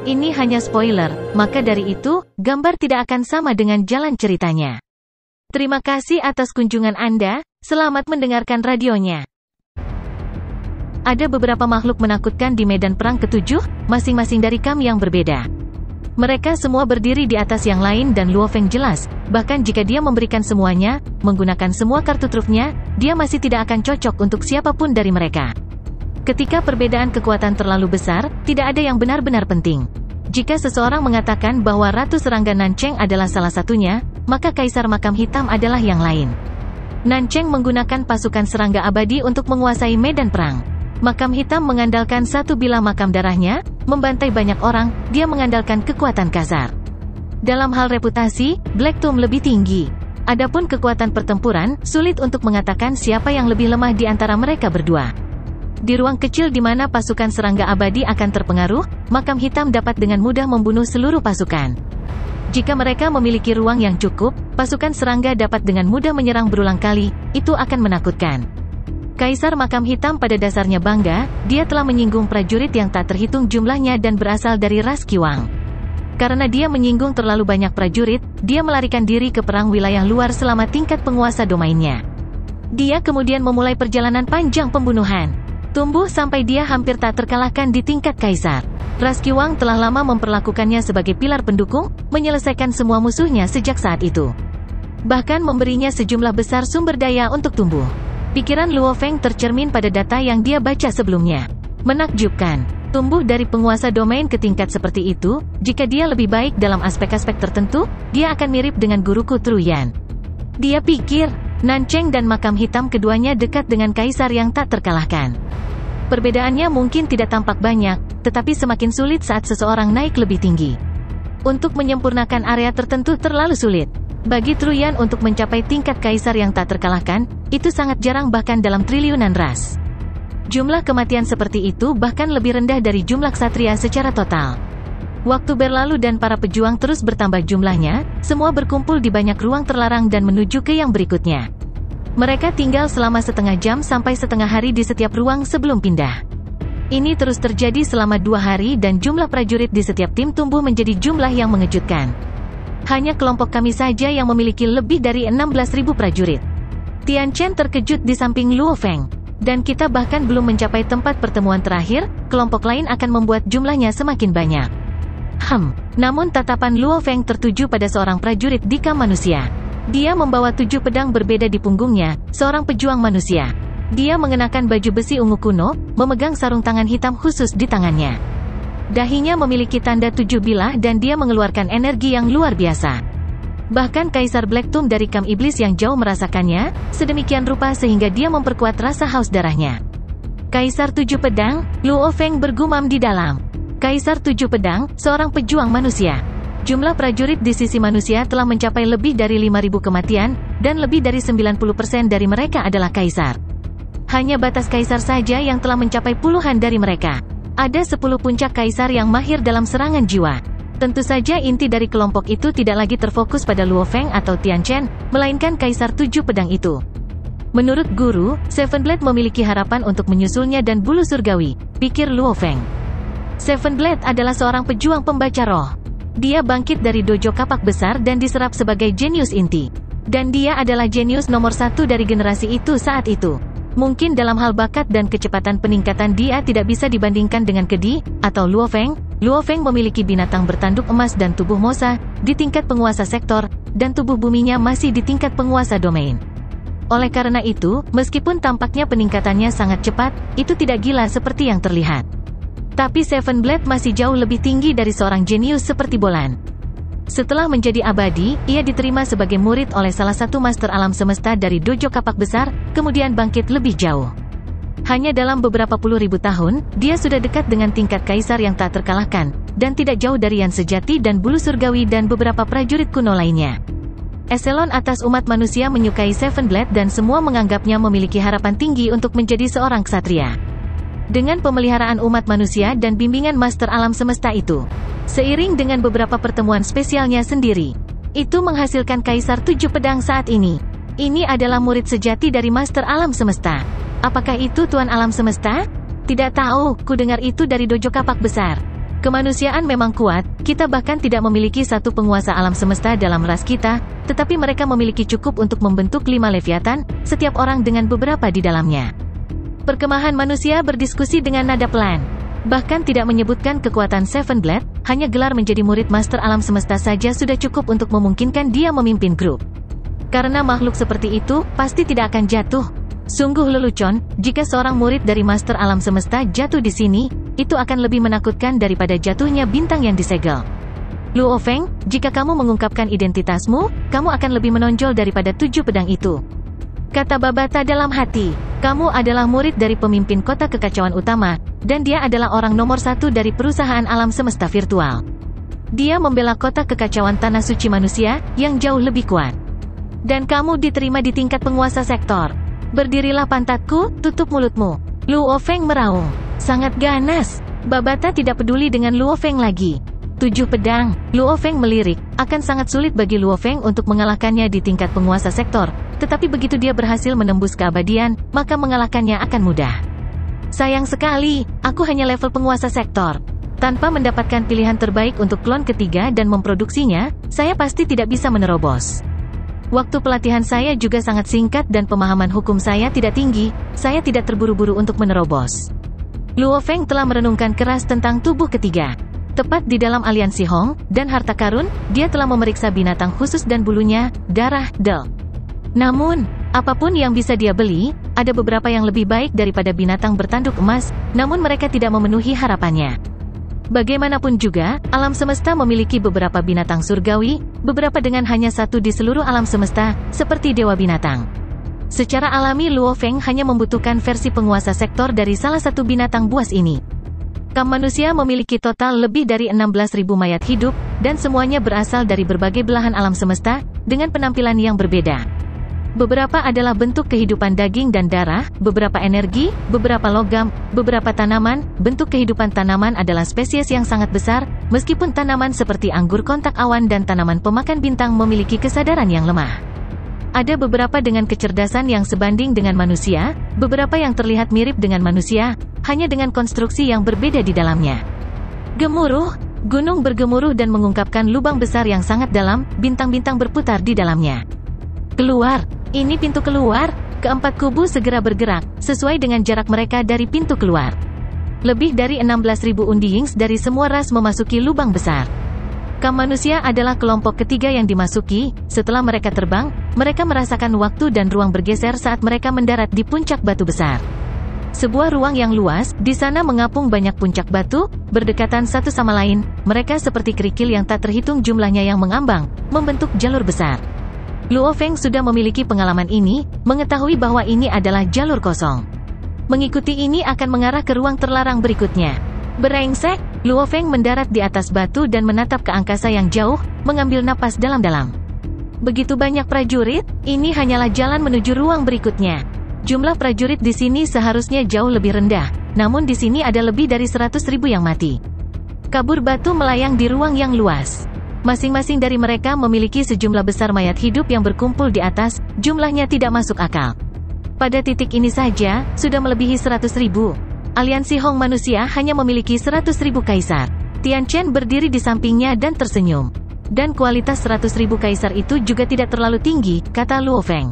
Ini hanya spoiler, maka dari itu, gambar tidak akan sama dengan jalan ceritanya. Terima kasih atas kunjungan Anda, selamat mendengarkan radionya. Ada beberapa makhluk menakutkan di medan perang ke-7, masing-masing dari kam yang berbeda. Mereka semua berdiri di atas yang lain dan Luo Feng jelas, bahkan jika dia memberikan semuanya, menggunakan semua kartu trufnya, dia masih tidak akan cocok untuk siapapun dari mereka. Ketika perbedaan kekuatan terlalu besar, tidak ada yang benar-benar penting. Jika seseorang mengatakan bahwa Ratu Serangga Nancheng adalah salah satunya, maka Kaisar Makam Hitam adalah yang lain. Nancheng menggunakan pasukan serangga abadi untuk menguasai medan perang. Makam Hitam mengandalkan satu bilah makam darahnya, membantai banyak orang, dia mengandalkan kekuatan kasar. Dalam hal reputasi, Black Tomb lebih tinggi. Adapun kekuatan pertempuran, sulit untuk mengatakan siapa yang lebih lemah di antara mereka berdua. Di ruang kecil di mana pasukan serangga abadi akan terpengaruh, Makam Hitam dapat dengan mudah membunuh seluruh pasukan. Jika mereka memiliki ruang yang cukup, pasukan serangga dapat dengan mudah menyerang berulang kali, itu akan menakutkan. Kaisar Makam Hitam pada dasarnya bangga, dia telah menyinggung prajurit yang tak terhitung jumlahnya dan berasal dari ras Qiwang. Karena dia menyinggung terlalu banyak prajurit, dia melarikan diri ke perang wilayah luar selama tingkat penguasa domainnya. Dia kemudian memulai perjalanan panjang pembunuhan. Tumbuh sampai dia hampir tak terkalahkan di tingkat kaisar. Ras Qiwang telah lama memperlakukannya sebagai pilar pendukung, menyelesaikan semua musuhnya sejak saat itu. Bahkan memberinya sejumlah besar sumber daya untuk tumbuh. Pikiran Luo Feng tercermin pada data yang dia baca sebelumnya. Menakjubkan. Tumbuh dari penguasa domain ke tingkat seperti itu, jika dia lebih baik dalam aspek-aspek tertentu, dia akan mirip dengan guruku Truyan. Dia pikir, Nancheng dan Makam Hitam keduanya dekat dengan kaisar yang tak terkalahkan. Perbedaannya mungkin tidak tampak banyak, tetapi semakin sulit saat seseorang naik lebih tinggi. Untuk menyempurnakan area tertentu terlalu sulit. Bagi Truyan untuk mencapai tingkat kaisar yang tak terkalahkan, itu sangat jarang bahkan dalam triliunan ras. Jumlah kematian seperti itu bahkan lebih rendah dari jumlah ksatria secara total. Waktu berlalu dan para pejuang terus bertambah jumlahnya, semua berkumpul di banyak ruang terlarang dan menuju ke yang berikutnya. Mereka tinggal selama setengah jam sampai setengah hari di setiap ruang sebelum pindah. Ini terus terjadi selama 2 hari dan jumlah prajurit di setiap tim tumbuh menjadi jumlah yang mengejutkan. Hanya kelompok kami saja yang memiliki lebih dari 16.000 prajurit. Tian Chen terkejut di samping Luo Feng. Dan kita bahkan belum mencapai tempat pertemuan terakhir, kelompok lain akan membuat jumlahnya semakin banyak. Namun tatapan Luo Feng tertuju pada seorang prajurit di kam manusia. Dia membawa 7 pedang berbeda di punggungnya, seorang pejuang manusia. Dia mengenakan baju besi ungu kuno, memegang sarung tangan hitam khusus di tangannya. Dahinya memiliki tanda 7 bilah dan dia mengeluarkan energi yang luar biasa. Bahkan Kaisar Black Tomb dari kam iblis yang jauh merasakannya, sedemikian rupa sehingga dia memperkuat rasa haus darahnya. Kaisar 7 pedang, Luo Feng bergumam di dalam. Kaisar 7 pedang, seorang pejuang manusia. Jumlah prajurit di sisi manusia telah mencapai lebih dari 5.000 kematian, dan lebih dari 90% dari mereka adalah kaisar. Hanya batas kaisar saja yang telah mencapai puluhan dari mereka. Ada 10 puncak kaisar yang mahir dalam serangan jiwa. Tentu saja inti dari kelompok itu tidak lagi terfokus pada Luo Feng atau Tian Chen, melainkan kaisar 7 pedang itu. Menurut guru, Seven Blade memiliki harapan untuk menyusulnya dan bulu surgawi, pikir Luo Feng. Seven Blade adalah seorang pejuang pembaca roh. Dia bangkit dari dojo kapak besar dan diserap sebagai jenius inti. Dan dia adalah jenius nomor 1 dari generasi itu saat itu. Mungkin dalam hal bakat dan kecepatan peningkatan dia tidak bisa dibandingkan dengan Kedi, atau Luo Feng. Luo Feng memiliki binatang bertanduk emas dan tubuh mosa, di tingkat penguasa sektor, dan tubuh buminya masih di tingkat penguasa domain. Oleh karena itu, meskipun tampaknya peningkatannya sangat cepat, itu tidak gila seperti yang terlihat. Tapi Seven Blade masih jauh lebih tinggi dari seorang jenius seperti Bolan. Setelah menjadi abadi, ia diterima sebagai murid oleh salah satu master alam semesta dari dojo kapak besar, kemudian bangkit lebih jauh. Hanya dalam beberapa puluh ribu tahun, dia sudah dekat dengan tingkat kaisar yang tak terkalahkan, dan tidak jauh dari Yan Sejati dan Bulu Surgawi dan beberapa prajurit kuno lainnya. Eselon atas umat manusia menyukai Seven Blade dan semua menganggapnya memiliki harapan tinggi untuk menjadi seorang ksatria. Dengan pemeliharaan umat manusia dan bimbingan master alam semesta itu, seiring dengan beberapa pertemuan spesialnya sendiri, itu menghasilkan Kaisar 7 Pedang saat ini. Ini adalah murid sejati dari master alam semesta. Apakah itu Tuan Alam Semesta? Tidak tahu, ku dengar itu dari dojo kapak besar. Kemanusiaan memang kuat, kita bahkan tidak memiliki satu penguasa alam semesta dalam ras kita, tetapi mereka memiliki cukup untuk membentuk 5 Leviathan, setiap orang dengan beberapa di dalamnya. Perkemahan manusia berdiskusi dengan nada pelan. Bahkan tidak menyebutkan kekuatan Seven Blade, hanya gelar menjadi murid Master Alam Semesta saja sudah cukup untuk memungkinkan dia memimpin grup. Karena makhluk seperti itu, pasti tidak akan jatuh. Sungguh lelucon, jika seorang murid dari Master Alam Semesta jatuh di sini, itu akan lebih menakutkan daripada jatuhnya bintang yang disegel. Luo Feng, jika kamu mengungkapkan identitasmu, kamu akan lebih menonjol daripada 7 pedang itu. Kata Babata dalam hati, kamu adalah murid dari pemimpin kota kekacauan utama, dan dia adalah orang nomor 1 dari perusahaan alam semesta virtual. Dia membela kota kekacauan tanah suci manusia, yang jauh lebih kuat. Dan kamu diterima di tingkat penguasa sektor. Berdirilah pantatku, tutup mulutmu. Luo Feng meraung. Sangat ganas. Babata tidak peduli dengan Luo Feng lagi. 7 pedang. Luo Feng melirik. Akan sangat sulit bagi Luo Feng untuk mengalahkannya di tingkat penguasa sektor. Tetapi begitu dia berhasil menembus keabadian, maka mengalahkannya akan mudah. Sayang sekali, aku hanya level penguasa sektor. Tanpa mendapatkan pilihan terbaik untuk klon ketiga dan memproduksinya, saya pasti tidak bisa menerobos. Waktu pelatihan saya juga sangat singkat dan pemahaman hukum saya tidak tinggi, saya tidak terburu-buru untuk menerobos. Luo Feng telah merenungkan keras tentang tubuh ketiga. Tepat di dalam aliansi Hong, dan harta karun, dia telah memeriksa binatang khusus dan bulunya, darah, del. Namun, apapun yang bisa dia beli, ada beberapa yang lebih baik daripada binatang bertanduk emas, namun mereka tidak memenuhi harapannya. Bagaimanapun juga, alam semesta memiliki beberapa binatang surgawi, beberapa dengan hanya satu di seluruh alam semesta, seperti dewa binatang. Secara alami Luo Feng hanya membutuhkan versi penguasa sektor dari salah satu binatang buas ini. Kam manusia memiliki total lebih dari 16.000 mayat hidup, dan semuanya berasal dari berbagai belahan alam semesta, dengan penampilan yang berbeda. Beberapa adalah bentuk kehidupan daging dan darah, beberapa energi, beberapa logam, beberapa tanaman. Bentuk kehidupan tanaman adalah spesies yang sangat besar, meskipun tanaman seperti anggur kontak awan dan tanaman pemakan bintang memiliki kesadaran yang lemah. Ada beberapa dengan kecerdasan yang sebanding dengan manusia, beberapa yang terlihat mirip dengan manusia, hanya dengan konstruksi yang berbeda di dalamnya. Gemuruh, gunung bergemuruh dan mengungkapkan lubang besar yang sangat dalam, bintang-bintang berputar di dalamnya. Keluar, ini pintu keluar. Keempat kubu segera bergerak, sesuai dengan jarak mereka dari pintu keluar. Lebih dari 16.000 Undiyings dari semua ras memasuki lubang besar. Kam manusia adalah kelompok ketiga yang dimasuki. Setelah mereka terbang, mereka merasakan waktu dan ruang bergeser saat mereka mendarat di puncak batu besar. Sebuah ruang yang luas, di sana mengapung banyak puncak batu, berdekatan satu sama lain. Mereka seperti kerikil yang tak terhitung jumlahnya yang mengambang, membentuk jalur besar. Luo Feng sudah memiliki pengalaman ini, mengetahui bahwa ini adalah jalur kosong. Mengikuti ini akan mengarah ke ruang terlarang berikutnya. Berengsek, Luo Feng mendarat di atas batu dan menatap ke angkasa yang jauh, mengambil napas dalam-dalam. Begitu banyak prajurit, ini hanyalah jalan menuju ruang berikutnya. Jumlah prajurit di sini seharusnya jauh lebih rendah, namun di sini ada lebih dari 100.000 yang mati. Kabur batu melayang di ruang yang luas. Masing-masing dari mereka memiliki sejumlah besar mayat hidup yang berkumpul di atas, jumlahnya tidak masuk akal. Pada titik ini saja, sudah melebihi 100.000. Aliansi Hong manusia hanya memiliki 100.000 kaisar. Tian Chen berdiri di sampingnya dan tersenyum. Dan kualitas 100.000 kaisar itu juga tidak terlalu tinggi, kata Luo Feng.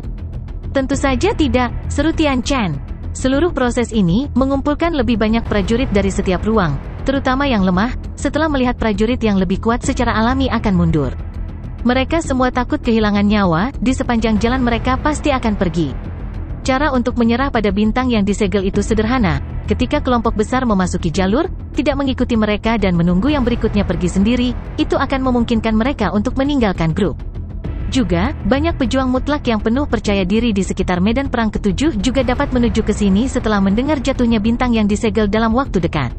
Tentu saja tidak, seru Tian Chen. Seluruh proses ini mengumpulkan lebih banyak prajurit dari setiap ruang, terutama yang lemah. Setelah melihat prajurit yang lebih kuat secara alami akan mundur. Mereka semua takut kehilangan nyawa, di sepanjang jalan mereka pasti akan pergi. Cara untuk menyerah pada bintang yang disegel itu sederhana. Ketika kelompok besar memasuki jalur, tidak mengikuti mereka dan menunggu yang berikutnya pergi sendiri, itu akan memungkinkan mereka untuk meninggalkan grup. Juga, banyak pejuang mutlak yang penuh percaya diri di sekitar medan perang ke-7 juga dapat menuju ke sini setelah mendengar jatuhnya bintang yang disegel dalam waktu dekat.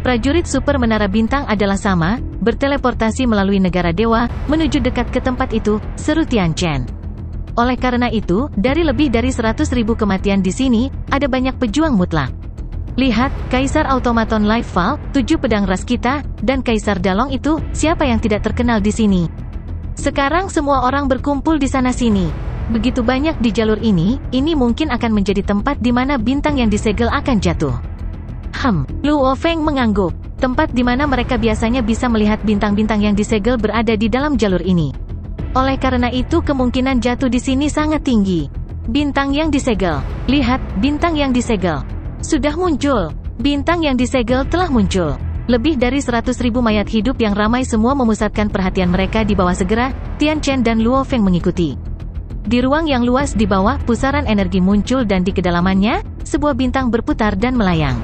Prajurit super menara bintang adalah sama, berteleportasi melalui negara dewa, menuju dekat ke tempat itu, seru Tian Chen. Oleh karena itu, dari lebih dari 100.000 kematian di sini, ada banyak pejuang mutlak. Lihat, Kaisar Automaton Lightfall, 7 pedang ras kita, dan Kaisar Dalong itu, siapa yang tidak terkenal di sini? Sekarang semua orang berkumpul di sana-sini. Begitu banyak di jalur ini mungkin akan menjadi tempat di mana bintang yang disegel akan jatuh. Luo Feng mengangguk. tempat di mana mereka biasanya bisa melihat bintang-bintang yang disegel berada di dalam jalur ini. Oleh karena itu kemungkinan jatuh di sini sangat tinggi. Bintang yang disegel. Lihat, bintang yang disegel. Sudah muncul. Bintang yang disegel telah muncul. Lebih dari 100.000 mayat hidup yang ramai semua memusatkan perhatian mereka di bawah segera, Tian Chen dan Luo Feng mengikuti. Di ruang yang luas di bawah, pusaran energi muncul dan di kedalamannya, sebuah bintang berputar dan melayang.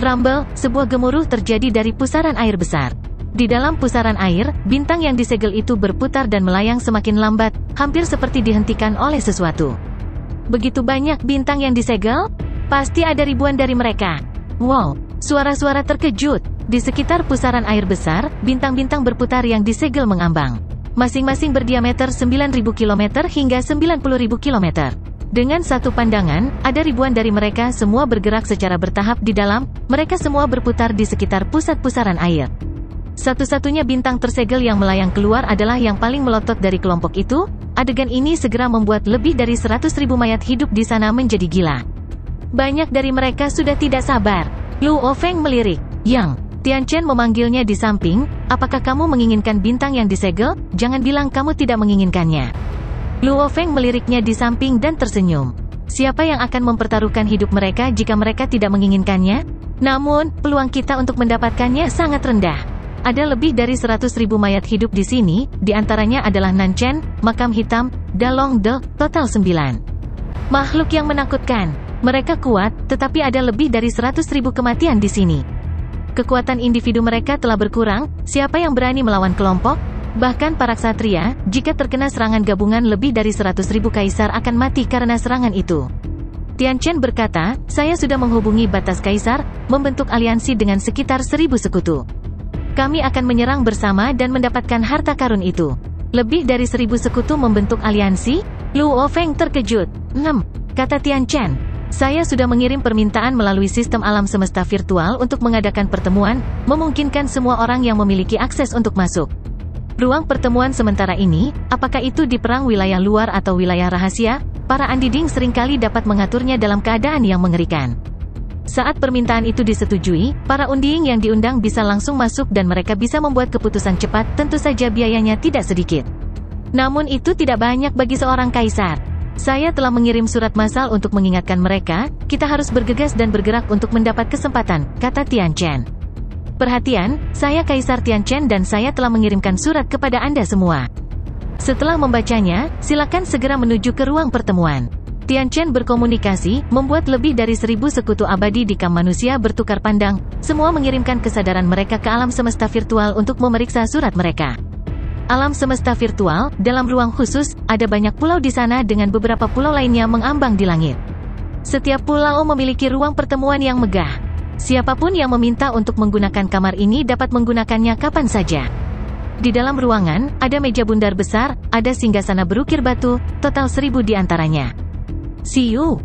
Rumble, sebuah gemuruh terjadi dari pusaran air besar. Di dalam pusaran air, bintang yang disegel itu berputar dan melayang semakin lambat, hampir seperti dihentikan oleh sesuatu. Begitu banyak bintang yang disegel? Pasti ada ribuan dari mereka. Wow, suara-suara terkejut. Di sekitar pusaran air besar, bintang-bintang berputar yang disegel mengambang. Masing-masing berdiameter 9.000 km hingga 90.000 km. Dengan satu pandangan, ada ribuan dari mereka semua bergerak secara bertahap di dalam, mereka semua berputar di sekitar pusat pusaran air. Satu-satunya bintang tersegel yang melayang keluar adalah yang paling melotot dari kelompok itu. Adegan ini segera membuat lebih dari 100.000 mayat hidup di sana menjadi gila. Banyak dari mereka sudah tidak sabar. Luo Feng melirik. Yang, Tian Chen memanggilnya di samping, apakah kamu menginginkan bintang yang disegel? Jangan bilang kamu tidak menginginkannya. Luo Feng meliriknya di samping dan tersenyum. Siapa yang akan mempertaruhkan hidup mereka jika mereka tidak menginginkannya? Namun, peluang kita untuk mendapatkannya sangat rendah. Ada lebih dari 100.000 mayat hidup di sini, di antaranya adalah Nanchen, Makam Hitam, Dalong De, total 9. Makhluk yang menakutkan. Mereka kuat, tetapi ada lebih dari 100.000 kematian di sini. Kekuatan individu mereka telah berkurang, siapa yang berani melawan kelompok? Bahkan para ksatria, jika terkena serangan gabungan lebih dari 100.000 kaisar akan mati karena serangan itu. Tian Chen berkata, saya sudah menghubungi batas kaisar, membentuk aliansi dengan sekitar 1.000 sekutu. Kami akan menyerang bersama dan mendapatkan harta karun itu. Lebih dari 1.000 sekutu membentuk aliansi? Luo Feng terkejut. 6. Kata Tian Chen. Saya sudah mengirim permintaan melalui sistem alam semesta virtual untuk mengadakan pertemuan, memungkinkan semua orang yang memiliki akses untuk masuk. Ruang pertemuan sementara ini, apakah itu di perang wilayah luar atau wilayah rahasia, para andiding seringkali dapat mengaturnya dalam keadaan yang mengerikan. Saat permintaan itu disetujui, para undiing yang diundang bisa langsung masuk dan mereka bisa membuat keputusan cepat, tentu saja biayanya tidak sedikit. Namun itu tidak banyak bagi seorang kaisar. Saya telah mengirim surat massal untuk mengingatkan mereka, kita harus bergegas dan bergerak untuk mendapat kesempatan, kata Tian Chen. Perhatian, saya Kaisar Tian Chen dan saya telah mengirimkan surat kepada Anda semua. Setelah membacanya, silakan segera menuju ke ruang pertemuan. Tian Chen berkomunikasi, membuat lebih dari 1.000 sekutu abadi di kamp manusia bertukar pandang, semua mengirimkan kesadaran mereka ke alam semesta virtual untuk memeriksa surat mereka. Alam semesta virtual, dalam ruang khusus, ada banyak pulau di sana dengan beberapa pulau lainnya mengambang di langit. Setiap pulau memiliki ruang pertemuan yang megah. Siapapun yang meminta untuk menggunakan kamar ini dapat menggunakannya kapan saja. Di dalam ruangan, ada meja bundar besar, ada singgasana berukir batu, total 1.000 di antaranya. Siu.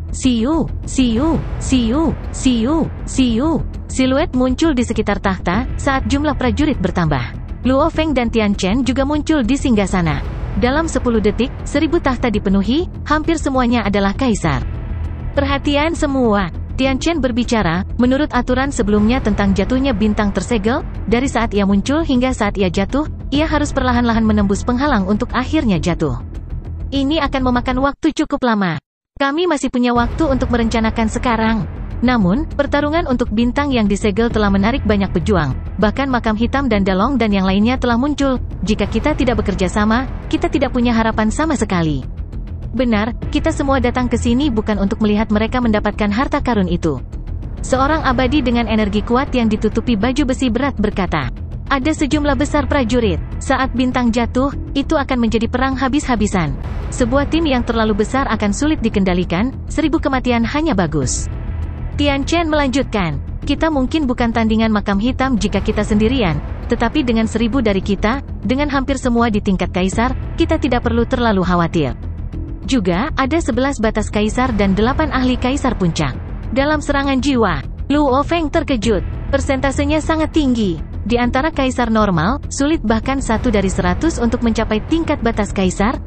Siluet muncul di sekitar tahta, saat jumlah prajurit bertambah. Luo Feng dan Tian Chen juga muncul di singgasana. Dalam 10 detik, 1.000 tahta dipenuhi, hampir semuanya adalah kaisar. Perhatian semua. Tian Chen berbicara, menurut aturan sebelumnya tentang jatuhnya bintang tersegel, dari saat ia muncul hingga saat ia jatuh, ia harus perlahan-lahan menembus penghalang untuk akhirnya jatuh. Ini akan memakan waktu cukup lama. Kami masih punya waktu untuk merencanakan sekarang. Namun, pertarungan untuk bintang yang disegel telah menarik banyak pejuang, bahkan Makam Hitam dan Dalong dan yang lainnya telah muncul. Jika kita tidak bekerja sama, kita tidak punya harapan sama sekali. Benar, kita semua datang ke sini bukan untuk melihat mereka mendapatkan harta karun itu. Seorang abadi dengan energi kuat yang ditutupi baju besi berat berkata, ada sejumlah besar prajurit. Saat bintang jatuh, itu akan menjadi perang habis-habisan. Sebuah tim yang terlalu besar akan sulit dikendalikan, 1.000 kematian hanya bagus. Tian Chen melanjutkan, kita mungkin bukan tandingan Makam Hitam jika kita sendirian, tetapi dengan 1.000 dari kita, dengan hampir semua di tingkat kaisar, kita tidak perlu terlalu khawatir. Juga, ada 11 batas kaisar dan 8 ahli kaisar puncak. Dalam serangan jiwa, Luo Feng terkejut. Persentasenya sangat tinggi. Di antara kaisar normal, sulit bahkan 1 dari 100 untuk mencapai tingkat batas kaisar.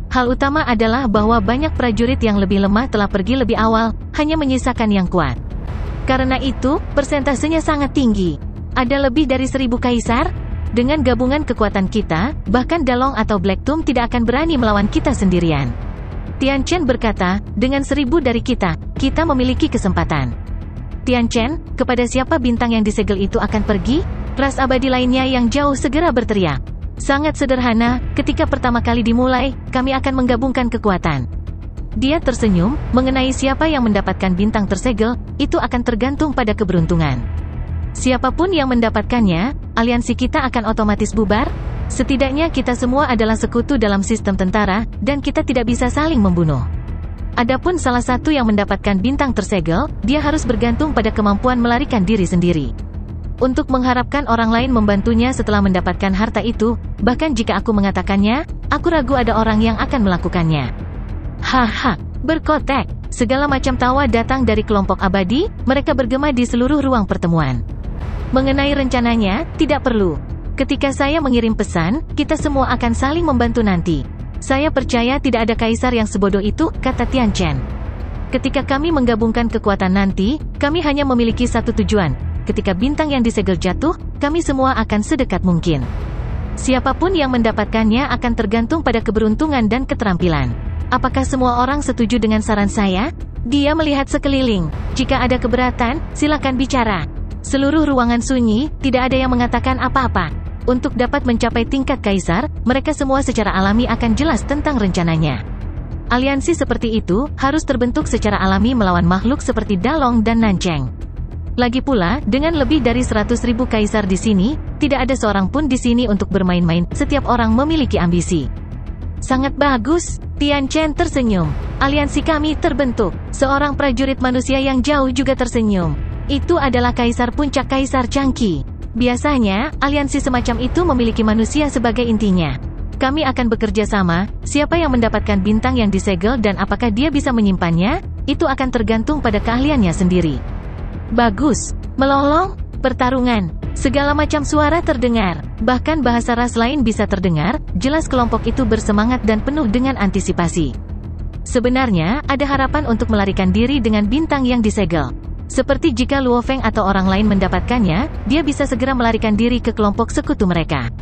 Hal utama adalah bahwa banyak prajurit yang lebih lemah telah pergi lebih awal, hanya menyisakan yang kuat. Karena itu, persentasenya sangat tinggi. Ada lebih dari 1000 kaisar? Dengan gabungan kekuatan kita, bahkan Dalong atau Black Tomb tidak akan berani melawan kita sendirian. Tian Chen berkata, dengan 1000 dari kita memiliki kesempatan. Tian Chen, kepada siapa bintang yang disegel itu akan pergi? Ras abadi lainnya yang jauh segera berteriak. Sangat sederhana, ketika pertama kali dimulai, kami akan menggabungkan kekuatan. Dia tersenyum, mengenai siapa yang mendapatkan bintang tersegel, itu akan tergantung pada keberuntungan. Siapapun yang mendapatkannya, aliansi kita akan otomatis bubar. Setidaknya kita semua adalah sekutu dalam sistem tentara, dan kita tidak bisa saling membunuh. Adapun salah satu yang mendapatkan bintang tersegel, dia harus bergantung pada kemampuan melarikan diri sendiri. Untuk mengharapkan orang lain membantunya setelah mendapatkan harta itu, bahkan jika aku mengatakannya, aku ragu ada orang yang akan melakukannya. Haha, berkotek. Segala macam tawa datang dari kelompok abadi, mereka bergema di seluruh ruang pertemuan. Mengenai rencananya, tidak perlu. Ketika saya mengirim pesan, kita semua akan saling membantu nanti. Saya percaya tidak ada kaisar yang sebodoh itu, kata Tian Chen. Ketika kami menggabungkan kekuatan nanti, kami hanya memiliki satu tujuan. Ketika bintang yang disegel jatuh, kami semua akan sedekat mungkin. Siapapun yang mendapatkannya akan tergantung pada keberuntungan dan keterampilan. Apakah semua orang setuju dengan saran saya? Dia melihat sekeliling. Jika ada keberatan, silakan bicara. Seluruh ruangan sunyi, tidak ada yang mengatakan apa-apa. Untuk dapat mencapai tingkat kaisar, mereka semua secara alami akan jelas tentang rencananya. Aliansi seperti itu harus terbentuk secara alami melawan makhluk seperti Dalong dan Nancheng. Lagi pula, dengan lebih dari 100.000 kaisar di sini, tidak ada seorang pun di sini untuk bermain-main. Setiap orang memiliki ambisi. Sangat bagus. Tian Chen tersenyum. Aliansi kami terbentuk. Seorang prajurit manusia yang jauh juga tersenyum. Itu adalah kaisar puncak Kaisar Changqi. Biasanya, aliansi semacam itu memiliki manusia sebagai intinya. Kami akan bekerja sama, siapa yang mendapatkan bintang yang disegel dan apakah dia bisa menyimpannya, itu akan tergantung pada keahliannya sendiri. Bagus. Melolong, pertarungan, segala macam suara terdengar, bahkan bahasa ras lain bisa terdengar, jelas kelompok itu bersemangat dan penuh dengan antisipasi. Sebenarnya, ada harapan untuk melarikan diri dengan bintang yang disegel. Seperti jika Luo Feng atau orang lain mendapatkannya, dia bisa segera melarikan diri ke kelompok sekutu mereka.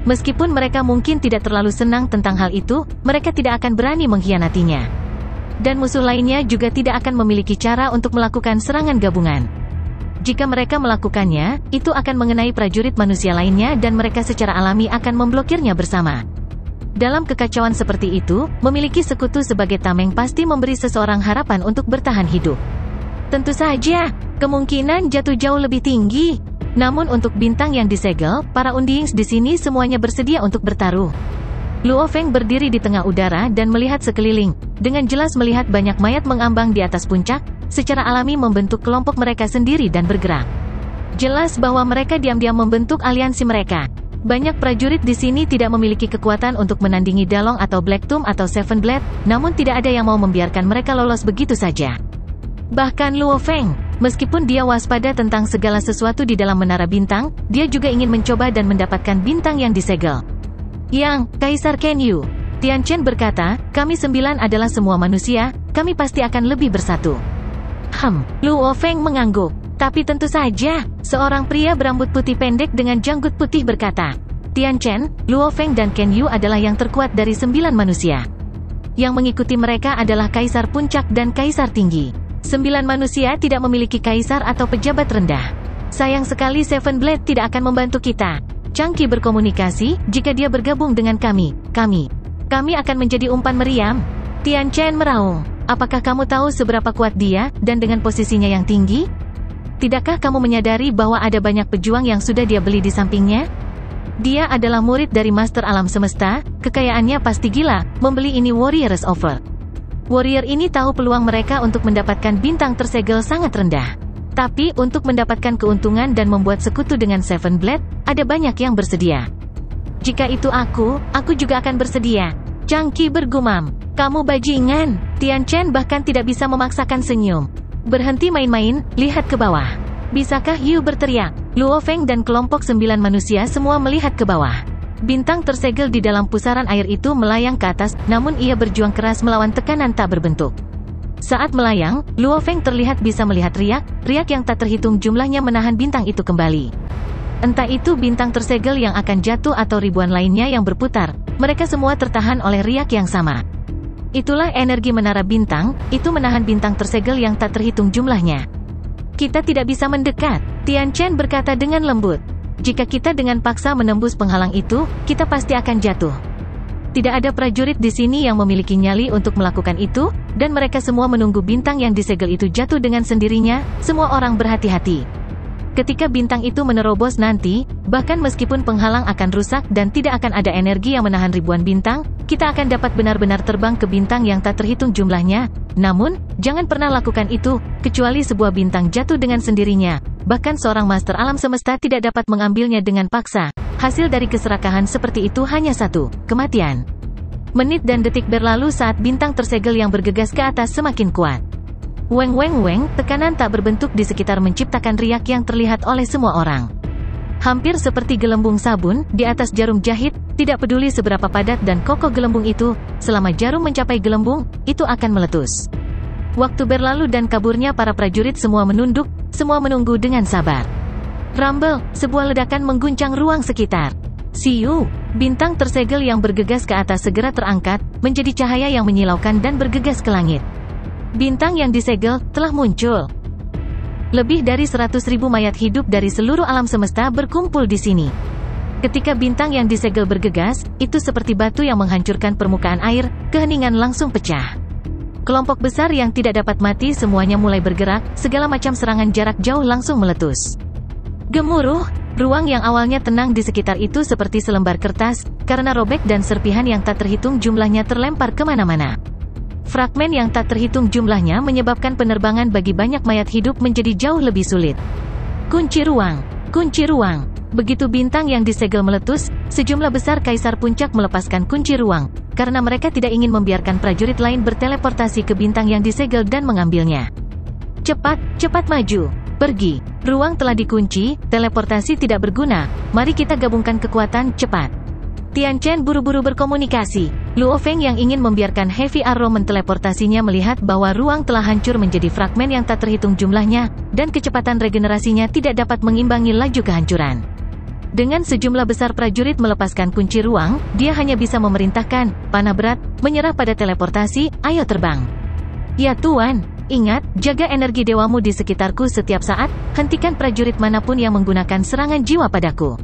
Meskipun mereka mungkin tidak terlalu senang tentang hal itu, mereka tidak akan berani mengkhianatinya. Dan musuh lainnya juga tidak akan memiliki cara untuk melakukan serangan gabungan. Jika mereka melakukannya, itu akan mengenai prajurit manusia lainnya dan mereka secara alami akan memblokirnya bersama. Dalam kekacauan seperti itu, memiliki sekutu sebagai tameng pasti memberi seseorang harapan untuk bertahan hidup. Tentu saja, kemungkinan jatuh jauh lebih tinggi. Namun untuk bintang yang disegel, para Undings di sini semuanya bersedia untuk bertaruh. Luo Feng berdiri di tengah udara dan melihat sekeliling, dengan jelas melihat banyak mayat mengambang di atas puncak, secara alami membentuk kelompok mereka sendiri dan bergerak. Jelas bahwa mereka diam-diam membentuk aliansi mereka. Banyak prajurit di sini tidak memiliki kekuatan untuk menandingi Dalong atau Black Tomb atau Seven Blade, namun tidak ada yang mau membiarkan mereka lolos begitu saja. Bahkan Luo Feng, meskipun dia waspada tentang segala sesuatu di dalam menara bintang, dia juga ingin mencoba dan mendapatkan bintang yang disegel. Yang, Kaisar Ken Yu, Tian Chen berkata, kami 9 adalah semua manusia, kami pasti akan lebih bersatu. Luo Feng mengangguk. Tapi tentu saja, seorang pria berambut putih pendek dengan janggut putih berkata, Tian Chen, Luo Feng dan Ken Yu adalah yang terkuat dari 9 manusia. Yang mengikuti mereka adalah Kaisar Puncak dan Kaisar Tinggi. 9 manusia tidak memiliki kaisar atau pejabat rendah. Sayang sekali Seven Blade tidak akan membantu kita. Changqi berkomunikasi, jika dia bergabung dengan kami akan menjadi umpan meriam. Tian Chen meraung. Apakah kamu tahu seberapa kuat dia, dan dengan posisinya yang tinggi? Tidakkah kamu menyadari bahwa ada banyak pejuang yang sudah dia beli di sampingnya? Dia adalah murid dari Master Alam Semesta, kekayaannya pasti gila, membeli ini Warriors Offer. Warrior ini tahu peluang mereka untuk mendapatkan bintang tersegel sangat rendah. Tapi, untuk mendapatkan keuntungan dan membuat sekutu dengan Seven Blade, ada banyak yang bersedia. Jika itu aku juga akan bersedia. Changqi bergumam. Kamu bajingan. Tian Chen bahkan tidak bisa memaksakan senyum. Berhenti main-main, lihat ke bawah. Bisakah Yu berteriak? Luo Feng dan kelompok 9 manusia semua melihat ke bawah. Bintang tersegel di dalam pusaran air itu melayang ke atas, namun ia berjuang keras melawan tekanan tak berbentuk. Saat melayang, Luo Feng terlihat bisa melihat riak yang tak terhitung jumlahnya menahan bintang itu kembali. Entah itu bintang tersegel yang akan jatuh atau ribuan lainnya yang berputar, mereka semua tertahan oleh riak yang sama. Itulah energi menara bintang, itu menahan bintang tersegel yang tak terhitung jumlahnya. Kita tidak bisa mendekat, Tian Chen berkata dengan lembut. Jika kita dengan paksa menembus penghalang itu, kita pasti akan jatuh. Tidak ada prajurit di sini yang memiliki nyali untuk melakukan itu, dan mereka semua menunggu bintang yang disegel itu jatuh dengan sendirinya. Semua orang berhati-hati. Ketika bintang itu menerobos nanti, bahkan meskipun penghalang akan rusak dan tidak akan ada energi yang menahan ribuan bintang, kita akan dapat benar-benar terbang ke bintang yang tak terhitung jumlahnya. Namun, jangan pernah lakukan itu, kecuali sebuah bintang jatuh dengan sendirinya. Bahkan seorang master alam semesta tidak dapat mengambilnya dengan paksa. Hasil dari keserakahan seperti itu hanya satu, kematian. Menit dan detik berlalu saat bintang tersegel yang bergegas ke atas semakin kuat. Weng weng weng, tekanan tak berbentuk di sekitar menciptakan riak yang terlihat oleh semua orang. Hampir seperti gelembung sabun, di atas jarum jahit, tidak peduli seberapa padat dan kokoh gelembung itu, selama jarum mencapai gelembung, itu akan meletus. Waktu berlalu dan kaburnya para prajurit semua menunduk, semua menunggu dengan sabar. Rumble, sebuah ledakan mengguncang ruang sekitar. Siu, bintang tersegel yang bergegas ke atas segera terangkat, menjadi cahaya yang menyilaukan dan bergegas ke langit. Bintang yang disegel telah muncul. Lebih dari 100.000 mayat hidup dari seluruh alam semesta berkumpul di sini. Ketika bintang yang disegel bergegas, itu seperti batu yang menghancurkan permukaan air, keheningan langsung pecah. Kelompok besar yang tidak dapat mati semuanya mulai bergerak, segala macam serangan jarak jauh langsung meletus. Gemuruh, ruang yang awalnya tenang di sekitar itu seperti selembar kertas, karena robek dan serpihan yang tak terhitung jumlahnya terlempar kemana-mana. Fragmen yang tak terhitung jumlahnya menyebabkan penerbangan bagi banyak mayat hidup menjadi jauh lebih sulit. Kunci ruang, kunci ruang. Begitu bintang yang disegel meletus, sejumlah besar kaisar puncak melepaskan kunci ruang, karena mereka tidak ingin membiarkan prajurit lain berteleportasi ke bintang yang disegel dan mengambilnya. Cepat, cepat maju, pergi. Ruang telah dikunci, teleportasi tidak berguna, mari kita gabungkan kekuatan, cepat. Tian Chen buru-buru berkomunikasi. Luo Feng yang ingin membiarkan Heavy Arrow menteleportasinya melihat bahwa ruang telah hancur menjadi fragmen yang tak terhitung jumlahnya, dan kecepatan regenerasinya tidak dapat mengimbangi laju kehancuran. Dengan sejumlah besar prajurit melepaskan kunci ruang, dia hanya bisa memerintahkan, panah berat, menyerah pada teleportasi, ayo terbang. Ya Tuan, ingat, jaga energi dewamu di sekitarku setiap saat, hentikan prajurit manapun yang menggunakan serangan jiwa padaku.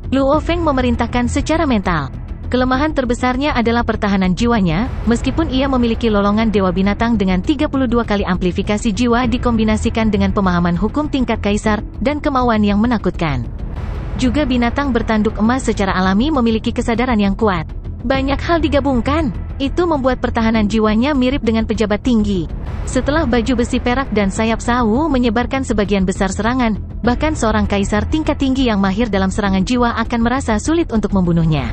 Luo Feng memerintahkan secara mental. Kelemahan terbesarnya adalah pertahanan jiwanya, meskipun ia memiliki lolongan dewa binatang dengan 32 kali amplifikasi jiwa dikombinasikan dengan pemahaman hukum tingkat kaisar, dan kemauan yang menakutkan. Juga binatang bertanduk emas secara alami memiliki kesadaran yang kuat. Banyak hal digabungkan, itu membuat pertahanan jiwanya mirip dengan pejabat tinggi. Setelah baju besi perak dan sayap sawu menyebarkan sebagian besar serangan, bahkan seorang kaisar tingkat tinggi yang mahir dalam serangan jiwa akan merasa sulit untuk membunuhnya.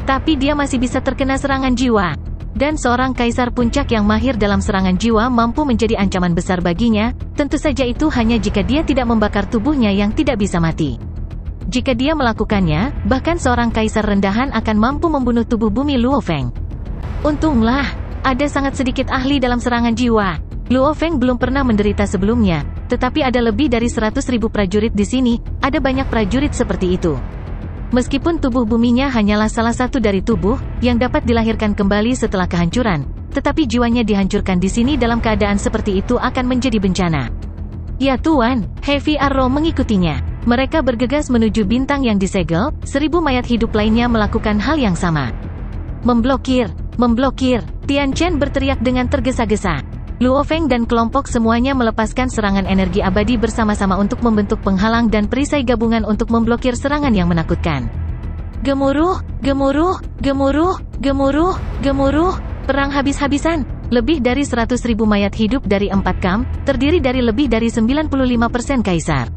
Tapi dia masih bisa terkena serangan jiwa. Dan seorang kaisar puncak yang mahir dalam serangan jiwa mampu menjadi ancaman besar baginya, tentu saja itu hanya jika dia tidak membakar tubuhnya yang tidak bisa mati. Jika dia melakukannya, bahkan seorang kaisar rendahan akan mampu membunuh tubuh bumi Luo Feng. Untunglah, ada sangat sedikit ahli dalam serangan jiwa. Luo Feng belum pernah menderita sebelumnya, tetapi ada lebih dari 100.000 prajurit di sini, ada banyak prajurit seperti itu. Meskipun tubuh buminya hanyalah salah satu dari tubuh yang dapat dilahirkan kembali setelah kehancuran, tetapi jiwanya dihancurkan di sini dalam keadaan seperti itu akan menjadi bencana. Ya Tuan, Heavy Arrow mengikutinya. Mereka bergegas menuju bintang yang disegel, 1000 mayat hidup lainnya melakukan hal yang sama. Memblokir, memblokir, Tian Chen berteriak dengan tergesa-gesa. Luo Feng dan kelompok semuanya melepaskan serangan energi abadi bersama-sama untuk membentuk penghalang dan perisai gabungan untuk memblokir serangan yang menakutkan. Gemuruh, gemuruh, gemuruh, gemuruh, gemuruh, perang habis-habisan. Lebih dari 100.000 mayat hidup dari 4 kamp, terdiri dari lebih dari 95% kaisar.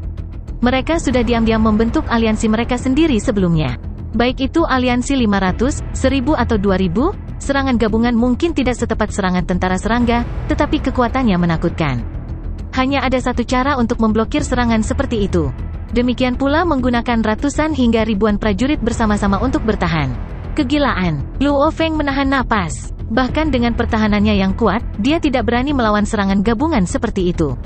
Mereka sudah diam-diam membentuk aliansi mereka sendiri sebelumnya. Baik itu aliansi 500, 1000 atau 2000, serangan gabungan mungkin tidak setepat serangan tentara serangga, tetapi kekuatannya menakutkan. Hanya ada satu cara untuk memblokir serangan seperti itu. Demikian pula menggunakan ratusan hingga ribuan prajurit bersama-sama untuk bertahan. Kegilaan. Luo Feng menahan napas. Bahkan dengan pertahanannya yang kuat, dia tidak berani melawan serangan gabungan seperti itu.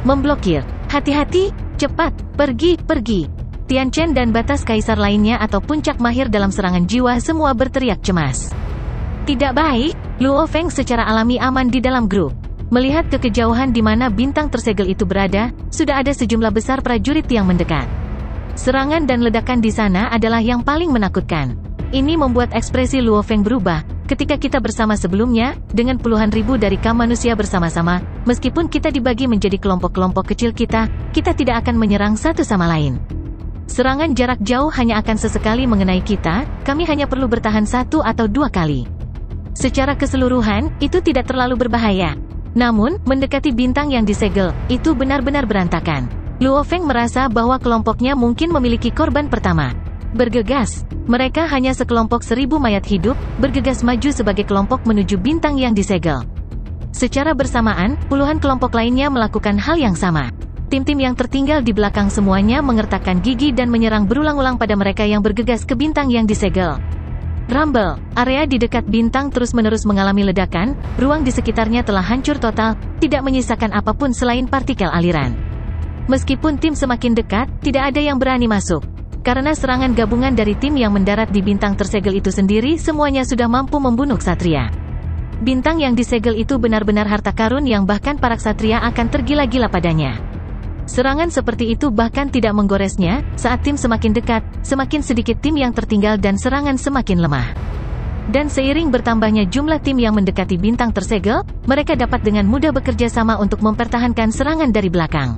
Memblokir. Hati-hati, cepat, pergi, pergi. Tian Chen dan batas kaisar lainnya atau puncak mahir dalam serangan jiwa semua berteriak cemas. Tidak baik, Luo Feng secara alami aman di dalam grup. Melihat ke kejauhan di mana bintang tersegel itu berada, sudah ada sejumlah besar prajurit yang mendekat. Serangan dan ledakan di sana adalah yang paling menakutkan. Ini membuat ekspresi Luo Feng berubah. Ketika kita bersama sebelumnya, dengan puluhan ribu dari kaum manusia bersama-sama, meskipun kita dibagi menjadi kelompok-kelompok kecil kita tidak akan menyerang satu sama lain. Serangan jarak jauh hanya akan sesekali mengenai kita, kami hanya perlu bertahan 1 atau 2 kali. Secara keseluruhan, itu tidak terlalu berbahaya. Namun, mendekati bintang yang disegel, itu benar-benar berantakan. Luo Feng merasa bahwa kelompoknya mungkin memiliki korban pertama. Bergegas, mereka hanya sekelompok 1000 mayat hidup, bergegas maju sebagai kelompok menuju bintang yang disegel. Secara bersamaan, puluhan kelompok lainnya melakukan hal yang sama. Tim-tim yang tertinggal di belakang semuanya mengertakkan gigi dan menyerang berulang-ulang pada mereka yang bergegas ke bintang yang disegel. Rumble, area di dekat bintang terus-menerus mengalami ledakan, ruang di sekitarnya telah hancur total, tidak menyisakan apapun selain partikel aliran. Meskipun tim semakin dekat, tidak ada yang berani masuk. Karena serangan gabungan dari tim yang mendarat di bintang tersegel itu sendiri semuanya sudah mampu membunuh ksatria. Bintang yang disegel itu benar-benar harta karun yang bahkan para ksatria akan tergila-gila padanya. Serangan seperti itu bahkan tidak menggoresnya, saat tim semakin dekat, semakin sedikit tim yang tertinggal dan serangan semakin lemah. Dan seiring bertambahnya jumlah tim yang mendekati bintang tersegel, mereka dapat dengan mudah bekerja sama untuk mempertahankan serangan dari belakang.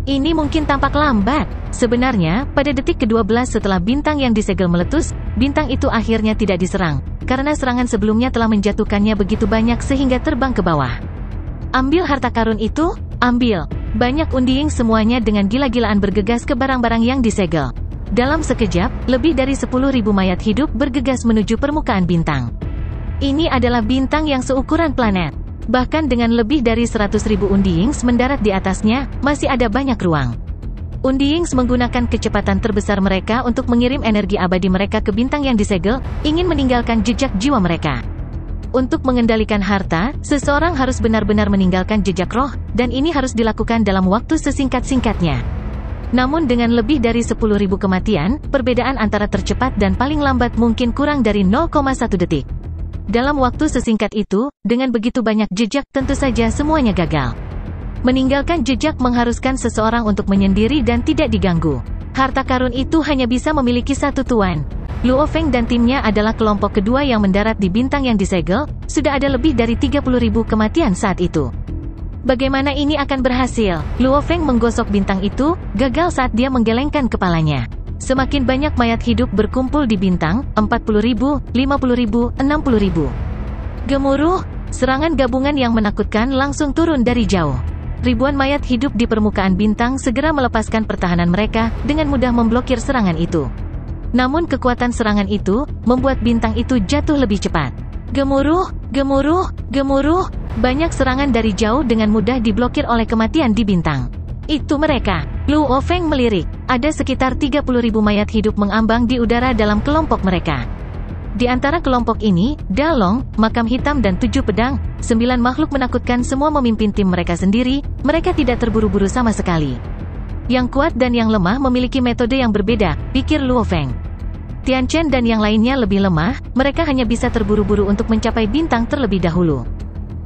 Ini mungkin tampak lambat. Sebenarnya, pada detik ke-12 setelah bintang yang disegel meletus, bintang itu akhirnya tidak diserang, karena serangan sebelumnya telah menjatuhkannya begitu banyak sehingga terbang ke bawah. Ambil harta karun itu, ambil. Banyak undiing semuanya dengan gila-gilaan bergegas ke barang-barang yang disegel. Dalam sekejap, lebih dari 10.000 mayat hidup bergegas menuju permukaan bintang. Ini adalah bintang yang seukuran planet. Bahkan dengan lebih dari 100.000 undiings mendarat di atasnya, masih ada banyak ruang. Undiings menggunakan kecepatan terbesar mereka untuk mengirim energi abadi mereka ke bintang yang disegel, ingin meninggalkan jejak jiwa mereka. Untuk mengendalikan harta, seseorang harus benar-benar meninggalkan jejak roh, dan ini harus dilakukan dalam waktu sesingkat-singkatnya. Namun dengan lebih dari 10.000 kematian, perbedaan antara tercepat dan paling lambat mungkin kurang dari 0,1 detik. Dalam waktu sesingkat itu, dengan begitu banyak jejak tentu saja semuanya gagal. Meninggalkan jejak mengharuskan seseorang untuk menyendiri dan tidak diganggu. Harta karun itu hanya bisa memiliki satu tuan. Luo Feng dan timnya adalah kelompok kedua yang mendarat di bintang yang disegel, sudah ada lebih dari 30.000 kematian saat itu. Bagaimana ini akan berhasil? Luo Feng menggosok bintang itu, gagal saat dia menggelengkan kepalanya. Semakin banyak mayat hidup berkumpul di bintang, 40.000, 50.000, 60.000. Gemuruh, serangan gabungan yang menakutkan langsung turun dari jauh. Ribuan mayat hidup di permukaan bintang segera melepaskan pertahanan mereka, dengan mudah memblokir serangan itu. Namun kekuatan serangan itu, membuat bintang itu jatuh lebih cepat. Gemuruh, gemuruh, gemuruh, banyak serangan dari jauh dengan mudah diblokir oleh kematian di bintang. Itu mereka. Luo Feng melirik. Ada sekitar 30.000 mayat hidup mengambang di udara dalam kelompok mereka. Di antara kelompok ini, Dalong, Makam Hitam dan 7 pedang, 9 makhluk menakutkan semua memimpin tim mereka sendiri, mereka tidak terburu-buru sama sekali. Yang kuat dan yang lemah memiliki metode yang berbeda, pikir Luo Feng. Tian Chen dan yang lainnya lebih lemah, mereka hanya bisa terburu-buru untuk mencapai bintang terlebih dahulu.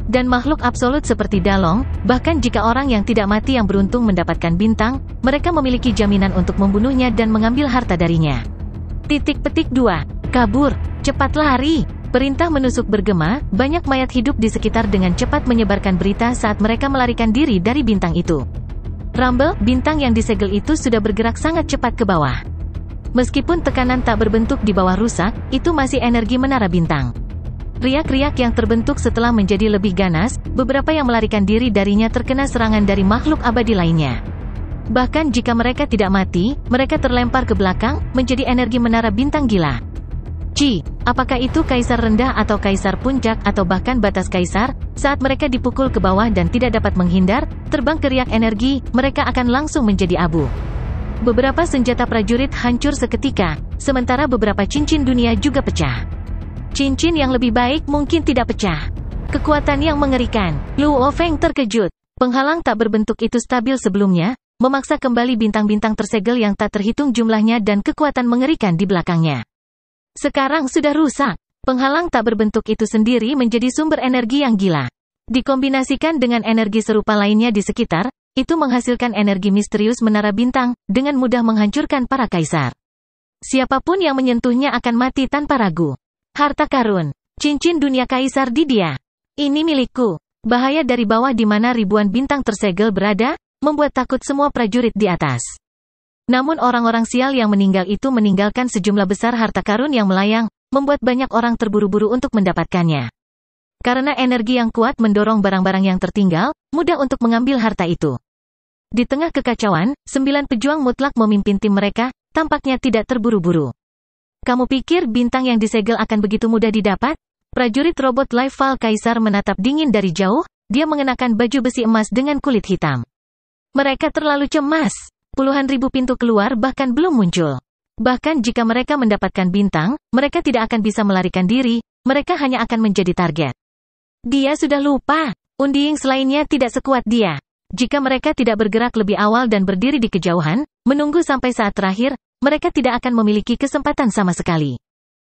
Dan makhluk absolut seperti Dalong, bahkan jika orang yang tidak mati yang beruntung mendapatkan bintang, mereka memiliki jaminan untuk membunuhnya dan mengambil harta darinya. Petik 2. Kabur, cepat lari. Perintah menusuk bergema, banyak mayat hidup di sekitar dengan cepat menyebarkan berita saat mereka melarikan diri dari bintang itu. Rumble, bintang yang disegel itu sudah bergerak sangat cepat ke bawah. Meskipun tekanan tak berbentuk di bawah rusak, itu masih energi menara bintang. Riak-riak yang terbentuk setelah menjadi lebih ganas, beberapa yang melarikan diri darinya terkena serangan dari makhluk abadi lainnya. Bahkan jika mereka tidak mati, mereka terlempar ke belakang, menjadi energi menara bintang gila. Apakah itu kaisar rendah atau kaisar puncak atau bahkan batas kaisar? Saat mereka dipukul ke bawah dan tidak dapat menghindar, terbang ke riak energi, mereka akan langsung menjadi abu. Beberapa senjata prajurit hancur seketika, sementara beberapa cincin dunia juga pecah. Cincin yang lebih baik mungkin tidak pecah. Kekuatan yang mengerikan. Luo Feng terkejut. Penghalang tak berbentuk itu stabil sebelumnya, memaksa kembali bintang-bintang tersegel yang tak terhitung jumlahnya dan kekuatan mengerikan di belakangnya. Sekarang sudah rusak. Penghalang tak berbentuk itu sendiri menjadi sumber energi yang gila. Dikombinasikan dengan energi serupa lainnya di sekitar, itu menghasilkan energi misterius menara bintang, dengan mudah menghancurkan para kaisar. Siapapun yang menyentuhnya akan mati tanpa ragu. Harta karun. Cincin dunia kaisar di dia. Ini milikku. Bahaya dari bawah di mana ribuan bintang tersegel berada, membuat takut semua prajurit di atas. Namun orang-orang sial yang meninggal itu meninggalkan sejumlah besar harta karun yang melayang, membuat banyak orang terburu-buru untuk mendapatkannya. Karena energi yang kuat mendorong barang-barang yang tertinggal, mudah untuk mengambil harta itu. Di tengah kekacauan, 9 pejuang mutlak memimpin tim mereka, tampaknya tidak terburu-buru. Kamu pikir bintang yang disegel akan begitu mudah didapat? Prajurit robot Live-Val Kaisar menatap dingin dari jauh, dia mengenakan baju besi emas dengan kulit hitam. Mereka terlalu cemas. Puluhan ribu pintu keluar bahkan belum muncul. Bahkan jika mereka mendapatkan bintang, mereka tidak akan bisa melarikan diri, mereka hanya akan menjadi target. Dia sudah lupa. Undiing selainnya tidak sekuat dia. Jika mereka tidak bergerak lebih awal dan berdiri di kejauhan, menunggu sampai saat terakhir, mereka tidak akan memiliki kesempatan sama sekali.